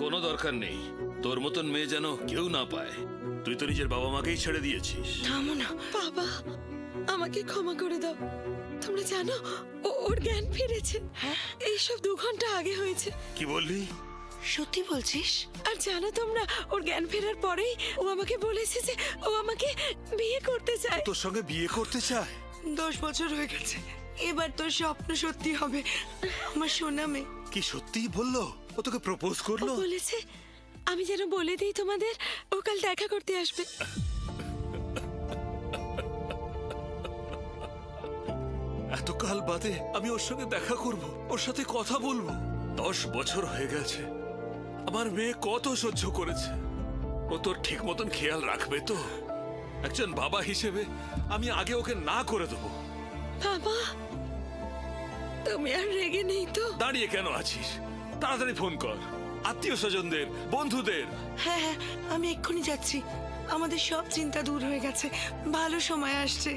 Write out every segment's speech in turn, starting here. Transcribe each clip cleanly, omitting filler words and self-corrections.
কোনো দরকার নেই। তোর মতন মেয়ে যেন কেউ না পায়। তুই তো নিজের বাবা মাকেই ছেড়ে দিয়েছিস। থামো না বাবা, আমাকে ক্ষমা করে দাও। তোমরা জানো ওর জ্ঞান ফিরেছে। এইসব 2 ঘন্টা আগে হয়েছে। কি বললি? সত্যি বলছিস? আর জানো তোমরা, ওর জ্ঞান ফেরার পরেই ও আমাকে বলেছে যে ও আমাকে বিয়ে করতে চায়। তোর সঙ্গে বিয়ে করতে চায়? 10 বছর হয়ে গেছে, এবার তোর স্বপ্ন সত্যি হবে আমার সোনা মেয়ে। কি সত্যিই বললো? ও তোকে প্রপোজ ও করলো? বলেছে আমি যেন বলে দিই তোমাদের, ও কাল দেখা করতে আসবে। এতকাল বাদে আমি ওর সঙ্গে দেখা করব, ওর সাথে কথা বলবো। 10 বছর হয়ে গেছে। আমার মেয়ে কত সহ্য করেছে। ও তোর ঠিক মতন খেয়াল রাখবে তো? একজন বাবা হিসেবে আমি আগে ওকে না করে দেবো। বাবা, তুমি আর রেগে নেই তো? দাঁড়িয়ে কেন আছিস? তাড়াতাড়ি ফোন কর আত্মীয় স্বজনদের, বন্ধুদের। হ্যাঁ হ্যাঁ, আমি এক্ষুনি যাচ্ছি। আমাদের সব চিন্তা দূর হয়ে গেছে, ভালো সময় আসছে।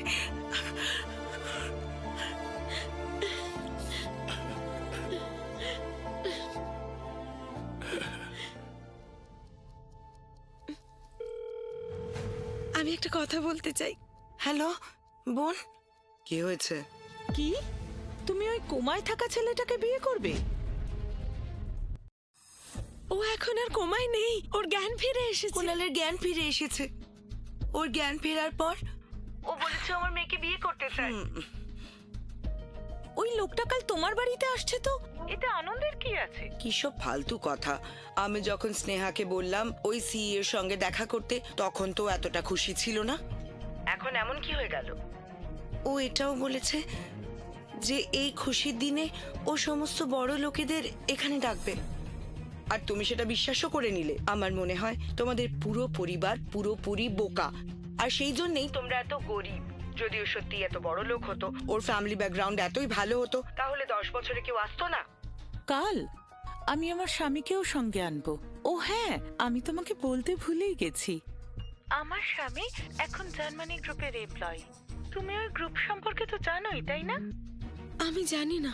আমি একটা কথা বলতে চাই। হ্যালো বোন, কি হয়েছে? কি? তুমি ওই কোমায় থাকা ছেলেটাকে বিয়ে করবে? ও এখন আর কোমায় নেই, ওর জ্ঞান ফিরে এসেছে। কুনালের জ্ঞান ফিরে এসেছে। ওর জ্ঞান ফেরার পর ও বলেছে আমার মেয়েকে বিয়ে করতে চায়। ওই লোকটা কাল তোমার বাড়িতে আসছে, তো এতে আনন্দের কি আছে? কি সব ফালতু কথা। আমি যখন স্নেহাকে বললাম ওই সিই এর সঙ্গে দেখা করতে, তখন তো এতটা খুশি ছিল না। এখন এমন কি হয়ে গেল? ও এটাও বলেছে যে এই খুশির দিনে ও সমস্ত বড় লোকেদের এখানে ডাকবে। আর তুমি সেটা বিশ্বাসও করে নিলে। আমার মনে হয় তোমাদের পুরো পরিবার পুরোপুরি বোকা, আর সেই জন্যই তোমরা এত গরিব। যদি ও সত্যি এত বড় লোক হতো, ওর ফ্যামিলি ব্যাকগ্রাউন্ড এতই ভালো হতো, তাহলে 10 বছরে কেউ আসতো না। কাল আমি আমার স্বামীকেও সঙ্গে আনবো। ও হ্যাঁ, আমি তোমাকে বলতে ভুলেই গেছি, আমার স্বামী এখন জার্মানি গ্রুপের এমপ্লয়ি। তুমি ওই গ্রুপ সম্পর্কে তো জানোই, তাই না? আমি জানি না।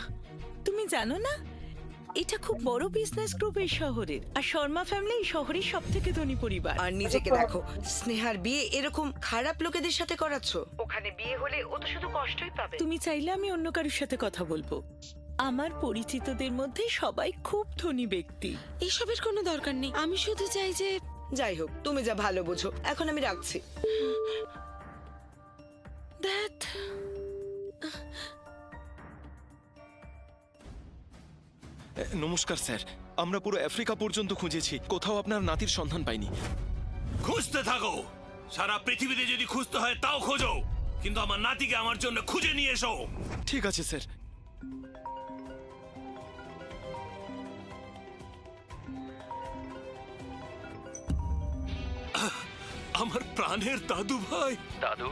তুমি জানো না? এটা খুব বড় বিজনেস গ্রুপ এই শহরের, আর শর্মা ফ্যামিলি এই শহরের সব থেকে ধনী পরিবার। আর নিজেকে দেখো, স্নেহার বিয়ে এরকম খারাপ লোকেদের সাথে করাচ্ছ। ওখানে বিয়ে হলে ও তো শুধু কষ্টই পাবে। তুমি চাইলে আমি অন্য কারোর সাথে কথা বলবো। আমার পরিচিতদের মধ্যে সবাই খুব ধনী ব্যক্তি। এসবের কোনো দরকার নেই। আমি শুধু চাই যে যাই হোক, তুমি যা ভালো বোঝো। এখন আমি রাখছি। দ্যাট নমস্কার স্যার, আমরা পুরো আফ্রিকা পর্যন্ত খুঁজেছি, কোথাও আপনার নাতির সন্ধান পাইনি। খুঁজতে থাকো। সারা পৃথিবীতে যদি খুঁজতে হয় তাও খোঁজো, কিন্তু আমার নাতিকে আমার জন্য খুঁজে নিয়ে এসো। ঠিক আছে স্যার। আমার প্রাণের দাদু ভাই। দাদু,